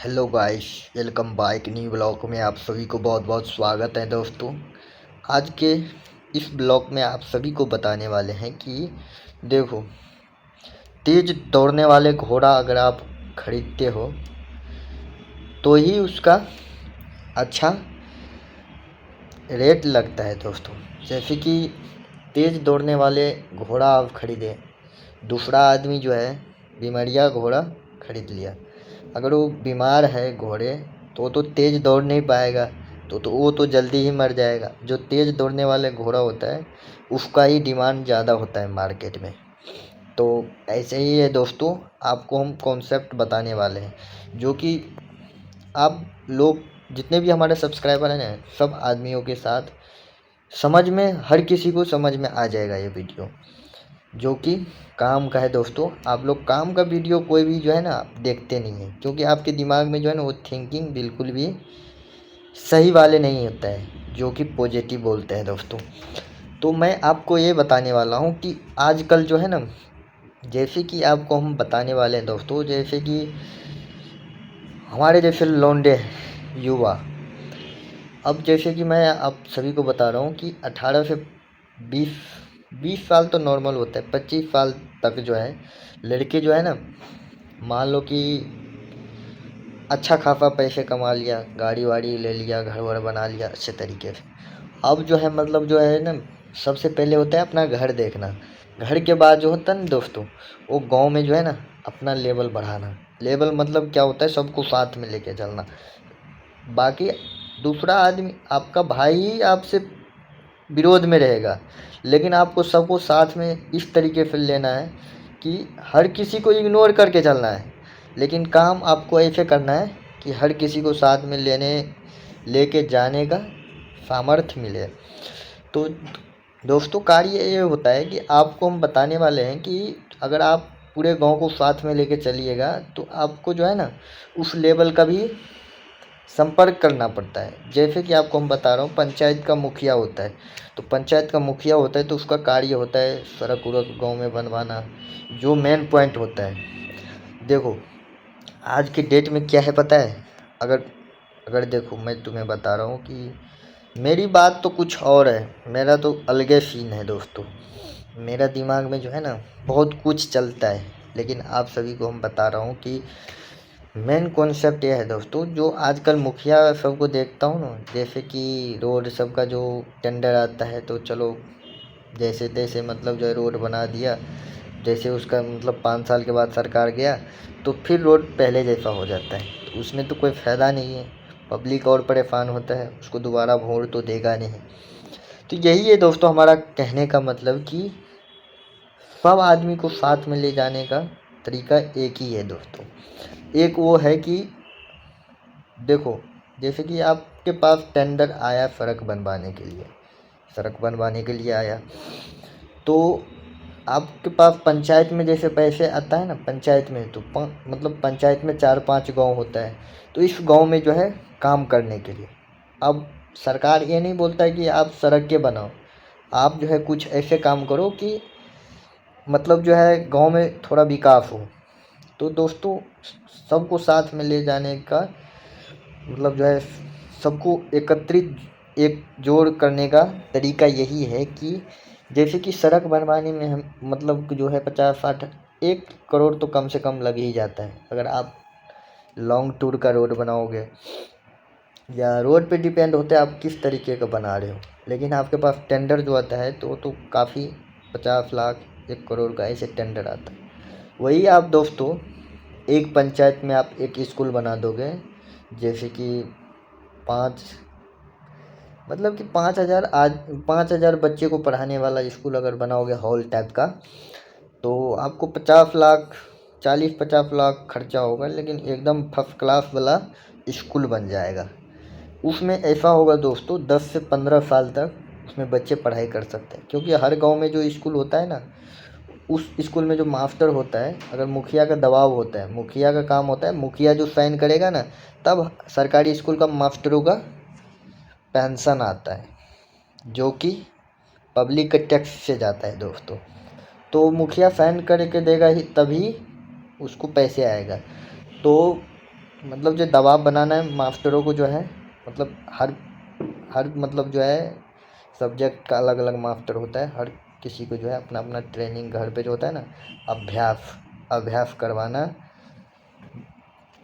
Hello guys, welcome back new blog में आप सभी को बहुत बहुत स्वागत है दोस्तों। आज के इस ब्लॉग में आप सभी को बताने वाले हैं कि देखो, तेज दौड़ने वाले घोड़ा अगर आप खरीदते हो तो ही उसका अच्छा रेट लगता है दोस्तों। जैसे कि तेज दौड़ने वाले घोड़ा आप खरीदें, दूसरा आदमी जो है बीमारिया घोड़ा खरीद लिया, अगर वो बीमार है घोड़े तो तेज़ दौड़ नहीं पाएगा, तो वो तो जल्दी ही मर जाएगा। जो तेज़ दौड़ने वाले घोड़ा होता है उसका ही डिमांड ज़्यादा होता है मार्केट में। तो ऐसे ही है दोस्तों, आपको हम कॉन्सेप्ट बताने वाले हैं जो कि आप लोग जितने भी हमारे सब्सक्राइबर हैं ना, सब आदमियों के साथ समझ में, हर किसी को समझ में आ जाएगा ये वीडियो, जो कि काम का है दोस्तों। आप लोग काम का वीडियो कोई भी जो है ना आप देखते नहीं हैं, क्योंकि आपके दिमाग में जो है ना वो थिंकिंग बिल्कुल भी सही वाले नहीं होता है, जो कि पॉजिटिव बोलते हैं दोस्तों। तो मैं आपको ये बताने वाला हूँ कि आजकल जो है ना, जैसे कि आपको हम बताने वाले हैं दोस्तों, जैसे कि हमारे जैसे लौंडे युवा, अब जैसे कि मैं आप सभी को बता रहा हूँ कि 18 से 20 20 साल तो नॉर्मल होता है, 25 साल तक जो है लड़के जो है ना, मान लो कि अच्छा खासा पैसे कमा लिया, गाड़ी वाड़ी ले लिया, घर वर बना लिया अच्छे तरीके से। अब जो है मतलब जो है ना, सबसे पहले होता है अपना घर देखना। घर के बाद जो होता है ना दोस्तों, वो गांव में जो है ना अपना लेवल बढ़ाना। लेवल मतलब क्या होता है, सबको साथ में लेके चलना। बाकी दूसरा आदमी आपका भाई ही आपसे विरोध में रहेगा, लेकिन आपको सबको साथ में इस तरीके से लेना है कि हर किसी को इग्नोर करके चलना है, लेकिन काम आपको ऐसे करना है कि हर किसी को साथ में लेके जाने का सामर्थ्य मिले। तो दोस्तों, कार्य ये होता है कि आपको हम बताने वाले हैं कि अगर आप पूरे गांव को साथ में लेके चलिएगा तो आपको जो है ना उस लेवल का भी संपर्क करना पड़ता है। जैसे कि आपको हम बता रहा हूँ, पंचायत का मुखिया होता है, तो पंचायत का मुखिया होता है तो उसका कार्य होता है सड़क उड़क गाँव में बनवाना, जो मेन पॉइंट होता है। देखो, आज की डेट में क्या है पता है, अगर अगर देखो, मैं तुम्हें बता रहा हूँ कि मेरी बात तो कुछ और है, मेरा तो अलग सीन है दोस्तों। मेरा दिमाग में जो है ना बहुत कुछ चलता है, लेकिन आप सभी को हम बता रहा हूँ कि मेन कॉन्सेप्ट ये है दोस्तों। जो आजकल मुखिया सबको देखता हूँ ना, जैसे कि रोड सबका जो टेंडर आता है तो चलो जैसे तैसे मतलब जो है रोड बना दिया, जैसे उसका मतलब 5 साल के बाद सरकार गया तो फिर रोड पहले जैसा हो जाता है, तो उसमें तो कोई फ़ायदा नहीं है। पब्लिक और परेशान होता है, उसको दोबारा वोट तो देगा नहीं। तो यही है दोस्तों हमारा कहने का मतलब कि सब आदमी को साथ में ले जाने का तरीका एक ही है दोस्तों। एक वो है कि देखो, जैसे कि आपके पास टेंडर आया सड़क बनवाने के लिए, आया, तो आपके पास पंचायत में जैसे पैसे आता है ना, पंचायत में तो मतलब पंचायत में 4-5 गांव होता है, तो इस गांव में जो है काम करने के लिए अब सरकार ये नहीं बोलता है कि आप सड़कें बनाओ, आप जो है कुछ ऐसे काम करो कि मतलब जो है गांव में थोड़ा विकास हो। तो दोस्तों, सबको साथ में ले जाने का मतलब जो है, सबको एकत्रित एक जोड़ करने का तरीका यही है कि जैसे कि सड़क बनवाने में हम मतलब जो है 50-60 1 करोड़ तो कम से कम लग ही जाता है, अगर आप लॉन्ग टूर का रोड बनाओगे। या रोड पे डिपेंड होता है आप किस तरीके का बना रहे हो, लेकिन आपके पास टेंडर जो आता है तो काफ़ी 50 लाख 1 करोड़ का ऐसे टेंडर आता है। वही आप दोस्तों एक पंचायत में आप एक स्कूल बना दोगे, जैसे कि 5 मतलब कि 5,000 बच्चे को पढ़ाने वाला स्कूल अगर बनाओगे हॉल टाइप का, तो आपको 50 लाख 40-50 लाख खर्चा होगा, लेकिन एकदम फर्स्ट क्लास वाला स्कूल बन जाएगा। उसमें ऐसा होगा दोस्तों, 10 से 15 साल तक उसमें बच्चे पढ़ाई कर सकते हैं, क्योंकि हर गांव में जो स्कूल होता है ना, उस स्कूल में जो मास्टर होता है, अगर मुखिया का दबाव होता है, मुखिया का काम होता है, मुखिया जो साइन करेगा ना, तब सरकारी स्कूल का मास्टरों का पेंशन आता है, जो कि पब्लिक के टैक्स से जाता है दोस्तों। तो मुखिया साइन करके देगा ही तभी उसको पैसे आएगा। तो मतलब जो दबाव बनाना है मास्टरों को जो है, मतलब हर हर मतलब जो है सब्जेक्ट का अलग अलग मास्टर होता है। हर किसी को जो है अपना अपना ट्रेनिंग घर पे जो होता है ना, अभ्यास अभ्यास करवाना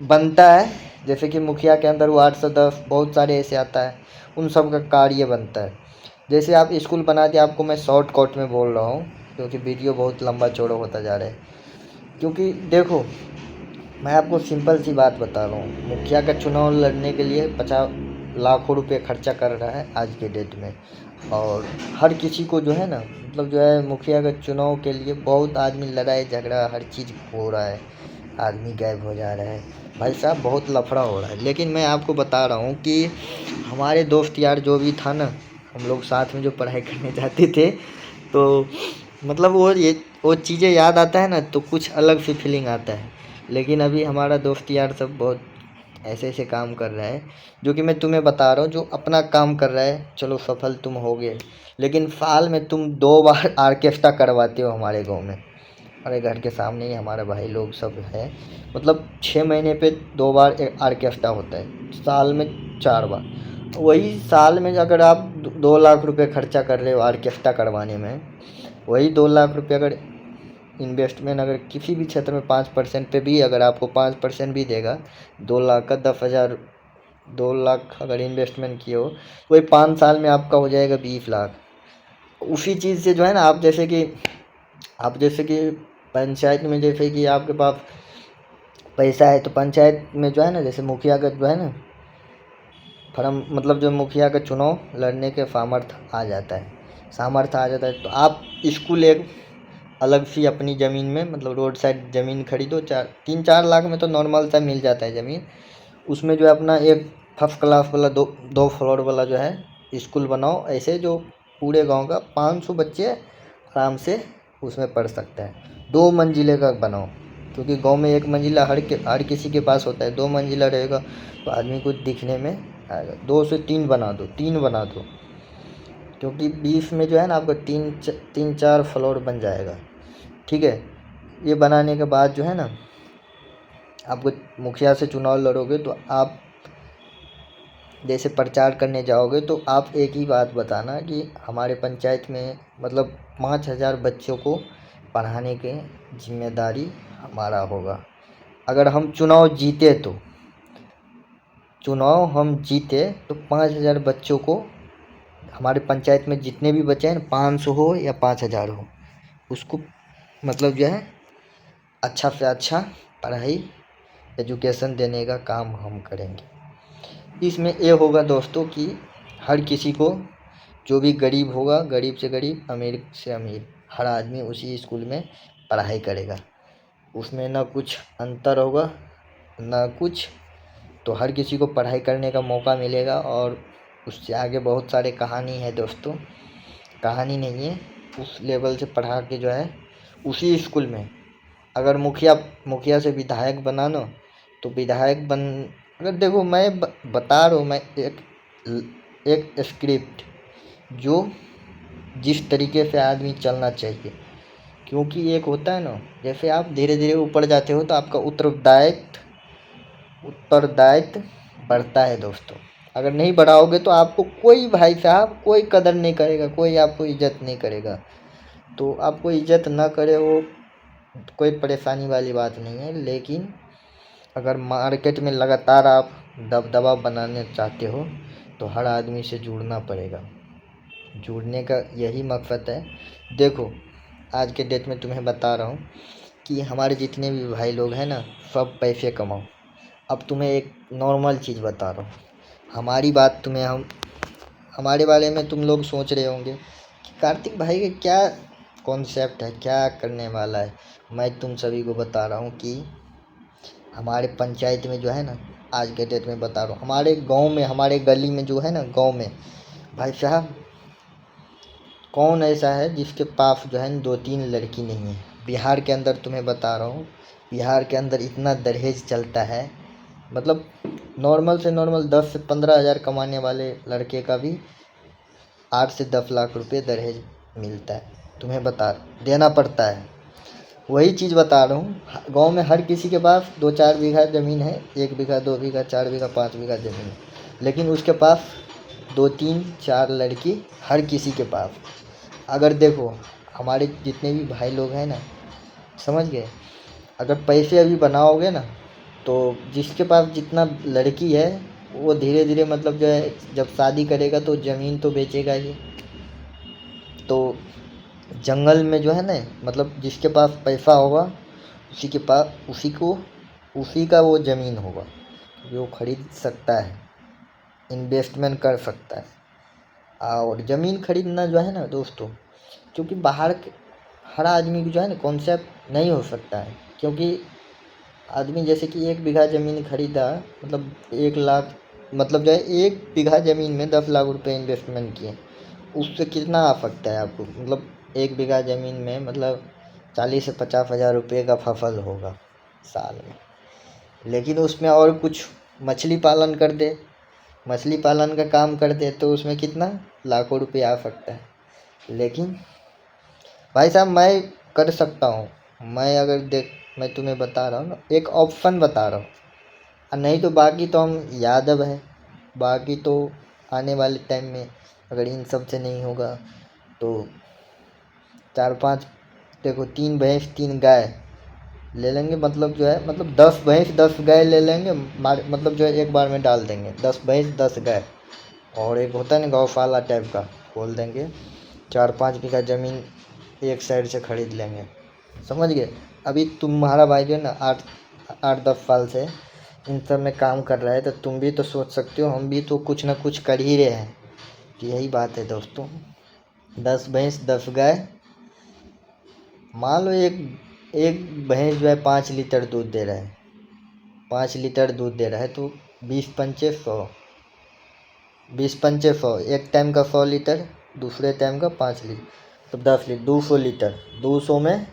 बनता है। जैसे कि मुखिया के अंदर वार्ड सदस्य बहुत सारे ऐसे आता है, उन सब का कार्य बनता है। जैसे आप स्कूल बना दिया, आपको मैं शॉर्ट कट में बोल रहा हूँ क्योंकि वीडियो बहुत लंबा चौड़ा होता जा रहा है। क्योंकि देखो, मैं आपको सिंपल सी बात बता रहा हूँ, मुखिया का चुनाव लड़ने के लिए 50 लाखों रुपए खर्चा कर रहा है आज के डेट में। और हर किसी को जो है ना, मतलब जो है मुखिया के चुनाव के लिए बहुत आदमी लड़ाई झगड़ा हर चीज़ हो रहा है, आदमी गायब हो जा रहा है, भाई साहब बहुत लफड़ा हो रहा है। लेकिन मैं आपको बता रहा हूँ कि हमारे दोस्त यार जो भी था ना, हम लोग साथ में जो पढ़ाई करने जाते थे, तो मतलब वो चीज़ें याद आता है ना तो कुछ अलग सी फीलिंग आता है। लेकिन अभी हमारा दोस्त यार सब बहुत ऐसे ऐसे काम कर रहा है, जो कि मैं तुम्हें बता रहा हूँ, जो अपना काम कर रहा है चलो सफल तुम हो गए। लेकिन साल में तुम 2 बार आर्केस्ट्रा करवाते हो हमारे गांव में, हमारे घर के सामने ही हमारे भाई लोग सब हैं। मतलब 6 महीने पे 2 बार आर्केस्ट्रा होता है, साल में 4 बार। वही साल में अगर आप 2 लाख रुपए खर्चा कर रहे हो आर्केस्ट्रा करवाने में, वही 2 लाख रुपये अगर इन्वेस्टमेंट अगर किसी भी क्षेत्र में 5% पे भी अगर आपको 5% भी देगा, 2 लाख का 10,000, 2 लाख अगर इन्वेस्टमेंट किए हो, वही 5 साल में आपका हो जाएगा 20 लाख। उसी चीज़ से जो है ना, आप जैसे कि पंचायत में जैसे कि आपके पास पैसा है, तो पंचायत में जो है ना, जैसे मुखिया का जो है ना फॉर्म, मतलब जो मुखिया का चुनाव लड़ने के सामर्थ्य आ जाता है, तो आप स्कूल एक अलग सी अपनी ज़मीन में, मतलब रोड साइड ज़मीन खरीदो, 3-4 लाख में तो नॉर्मल सा मिल जाता है ज़मीन। उसमें जो है अपना एक फर्स्ट क्लास वाला 2 फ्लोर वाला जो है स्कूल बनाओ, ऐसे जो पूरे गांव का 500 बच्चे आराम से उसमें पढ़ सकता है। 2 मंजिले का बनाओ, क्योंकि गांव में 1 मंजिला हर किसी के पास होता है, 2 मंजिला रहेगा तो आदमी को दिखने में आएगा। 2 से 3 बना दो, 3 बना दो, क्योंकि बीच में जो है ना आपका 3-4 फ्लोर बन जाएगा। ठीक है, ये बनाने के बाद जो है ना, आपको मुखिया से चुनाव लड़ोगे तो आप जैसे प्रचार करने जाओगे तो आप एक ही बात बताना कि हमारे पंचायत में मतलब 5,000 बच्चों को पढ़ाने की जिम्मेदारी हमारा होगा। अगर हम चुनाव हम जीते तो 5,000 बच्चों को, हमारे पंचायत में जितने भी बच्चे हैं, 500 हो या 5,000 हो, उसको मतलब जो है अच्छा से अच्छा पढ़ाई एजुकेशन देने का काम हम करेंगे। इसमें ये होगा दोस्तों कि हर किसी को, जो भी गरीब होगा, गरीब से गरीब, अमीर से अमीर, हर आदमी उसी स्कूल में पढ़ाई करेगा। उसमें ना कुछ अंतर होगा ना कुछ, तो हर किसी को पढ़ाई करने का मौका मिलेगा। और उससे आगे बहुत सारे कहानी है दोस्तों, कहानी नहीं है, उस लेवल से पढ़ा के जो है उसी स्कूल में, अगर मुखिया से विधायक बना लो तो विधायक बन, अगर देखो मैं बता रहा हूँ, मैं एक स्क्रिप्ट जो जिस तरीके से आदमी चलना चाहिए। क्योंकि एक होता है ना, जैसे आप धीरे धीरे ऊपर जाते हो तो आपका उत्तरदायित्व बढ़ता है दोस्तों। अगर नहीं बढ़ाओगे तो आपको कोई, भाई साहब, कोई कदर नहीं करेगा, कोई आपको इज्जत नहीं करेगा। तो आपको इज्जत ना करे वो कोई परेशानी वाली बात नहीं है। लेकिन अगर मार्केट में लगातार आप दबदबा बनाने चाहते हो तो हर आदमी से जुड़ना पड़ेगा। जुड़ने का यही मकसद है। देखो, आज के डेट में तुम्हें बता रहा हूँ कि हमारे जितने भी भाई लोग हैं ना, सब पैसे कमाओ। अब तुम्हें एक नॉर्मल चीज़ बता रहा हूँ, हमारी बात तुम्हें हम हमारे बारे में तुम लोग सोच रहे होंगे कि कार्तिक भाई का क्या कॉन्सेप्ट है, क्या करने वाला है। मैं तुम सभी को बता रहा हूँ कि हमारे पंचायत में जो है ना, आज के डेट में बता रहा हूँ, हमारे गांव में, हमारे गली में जो है ना, गांव में, भाई साहब, कौन ऐसा है जिसके पास जो है 2-3 लड़की नहीं है। बिहार के अंदर तुम्हें बता रहा हूँ, बिहार के अंदर इतना दहेज चलता है, मतलब नॉर्मल से नॉर्मल 10 से 15 हज़ार कमाने वाले लड़के का भी 8 से 10 लाख रुपए दहेज मिलता है, तुम्हें बता देना पड़ता है। वही चीज़ बता रहा हूँ, गांव में हर किसी के पास 2-4 बीघा ज़मीन है, 1 बीघा 2 बीघा 4 बीघा 5 बीघा ज़मीन है, लेकिन उसके पास 2-3-4 लड़की हर किसी के पास। अगर देखो हमारे जितने भी भाई लोग हैं ना, समझ गए, अगर पैसे अभी बनाओगे ना तो जिसके पास जितना लड़की है वो धीरे धीरे मतलब जो है जब शादी करेगा तो ज़मीन तो बेचेगा ही। तो जंगल में जो है ना, मतलब जिसके पास पैसा होगा उसी का वो ज़मीन होगा, जो खरीद सकता है, इन्वेस्टमेंट कर सकता है। और ज़मीन खरीदना जो है ना दोस्तों, क्योंकि बाहर के हर आदमी की जो है ना कॉन्सेप्ट नहीं हो सकता है, क्योंकि आदमी जैसे कि 1 बीघा ज़मीन खरीदा, मतलब 1 लाख, मतलब जो है 1 बीघा ज़मीन में 10 लाख रुपए इन्वेस्टमेंट किए, उससे कितना आ सकता है आपको, मतलब 1 बीघा ज़मीन में मतलब 40 से 50 हज़ार रुपये का फसल होगा साल में। लेकिन उसमें और कुछ मछली पालन का काम कर दे तो उसमें कितना लाखों रुपये आ सकता है। लेकिन भाई साहब मैं कर सकता हूँ, मैं अगर देख, मैं तुम्हें बता रहा हूँ ना, एक ऑप्शन बता रहा हूँ। और नहीं तो बाकी तो हम यादव है, बाकी तो आने वाले टाइम में अगर इन सब से नहीं होगा तो 4-5, देखो 3 भैंस 3 गाय ले लेंगे, मतलब जो है मतलब 10 भैंस 10 गाय ले लेंगे, मतलब जो है एक बार में डाल देंगे 10 भैंस 10 गाय। और एक होता है ना गौशाला टाइप का, खोल देंगे, 4-5 बीघा ज़मीन एक साइड से खरीद लेंगे, समझ गए। अभी तुम्हारा भाई जो है ना 8-10 साल से इन सब में काम कर रहा है, तो तुम भी तो सोच सकते हो, हम भी तो कुछ ना कुछ कर ही रहे हैं। तो यही बात है दोस्तों, 10 भैंस 10 गाय, मान लो एक भैंस जो है 5 लीटर दूध दे रहा है, 5 लीटर दूध दे रहा है, तो 20-5 100 एक टाइम का 100 लीटर, दूसरे टाइम का 5 लीटर, तो 10 लीटर 200 लीटर, 200 में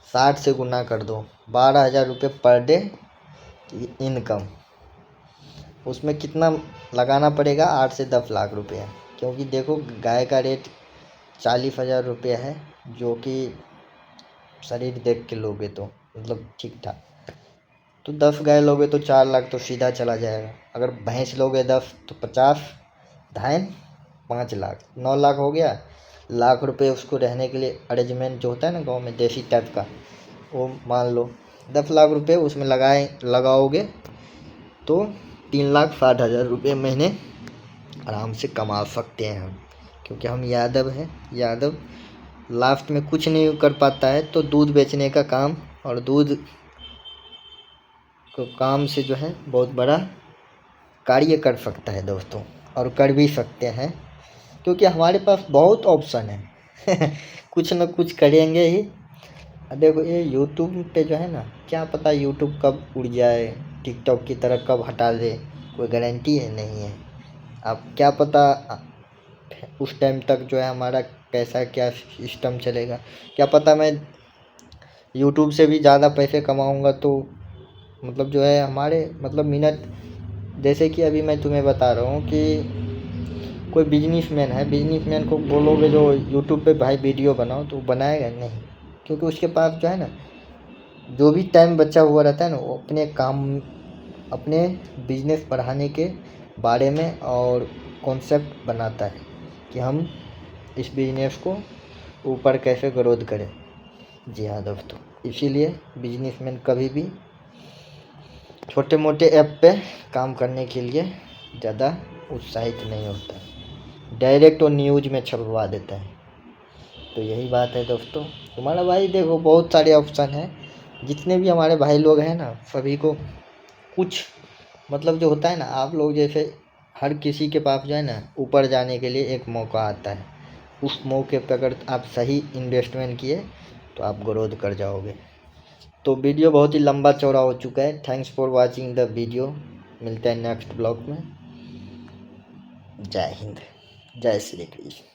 60 से गुना कर दो, 12,000 रुपये पर डे इनकम। उसमें कितना लगाना पड़ेगा, 8 से 10 लाख रुपये, क्योंकि देखो गाय का रेट 40,000 रुपये है, जो कि शरीर देख के लोगे तो मतलब ठीक ठाक। तो 10 गाय लोगे तो 4 लाख तो सीधा चला जाएगा। अगर भैंस लोगे 10 तो 50 धान 5 लाख, 9 लाख हो गया। लाख रुपए उसको रहने के लिए अरेंजमेंट जो होता है ना गांव में देसी टाइप का, वो मान लो 10 लाख रुपए उसमें लगाओगे तो 3,60,000 रुपये महीने आराम से कमा सकते हैं हम, क्योंकि हम यादव हैं। यादव लास्ट में कुछ नहीं कर पाता है तो दूध बेचने का काम, और दूध को काम से जो है बहुत बड़ा कार्य कर सकता है दोस्तों, और कर भी सकते हैं, क्योंकि हमारे पास बहुत ऑप्शन है कुछ न कुछ करेंगे ही। देखो ये यूट्यूब पे जो है ना, क्या पता यूट्यूब कब उड़ जाए, टिकटॉक की तरह कब हटा दे, कोई गारंटी है नहीं है। अब क्या पता उस टाइम तक जो है हमारा कैसा क्या सिस्टम चलेगा, क्या पता मैं यूट्यूब से भी ज़्यादा पैसे कमाऊँगा, तो मतलब जो है हमारे मतलब मिनट, जैसे कि अभी मैं तुम्हें बता रहा हूँ कि कोई बिजनेसमैन है, बिजनेसमैन को बोलोगे जो यूट्यूब पे भाई वीडियो बनाओ, तो बनाएगा नहीं, क्योंकि उसके पास जो है ना जो भी टाइम बचा हुआ रहता है ना, वो अपने काम, अपने बिजनेस बढ़ाने के बारे में और कॉन्सेप्ट बनाता है कि हम इस बिजनेस को ऊपर कैसे ग्रोथ करें। जी हाँ दोस्तों, इसीलिए बिजनेसमैन कभी भी छोटे मोटे ऐप पे काम करने के लिए ज़्यादा उत्साहित नहीं होता है, डायरेक्ट वो न्यूज में छपवा देता है। तो यही बात है दोस्तों, तुम्हारा भाई देखो बहुत सारे ऑप्शन हैं, जितने भी हमारे भाई लोग हैं ना सभी को कुछ मतलब जो होता है ना, आप लोग जैसे हर किसी के पास जो है ना ऊपर जाने के लिए एक मौका आता है, उस मौके पर अगर आप सही इन्वेस्टमेंट किए तो आप ग्रोथ कर जाओगे। तो वीडियो बहुत ही लंबा चौड़ा हो चुका है। Thanks for watching the video, मिलते हैं नेक्स्ट ब्लॉग में। जय हिंद, जय श्री कृष्ण।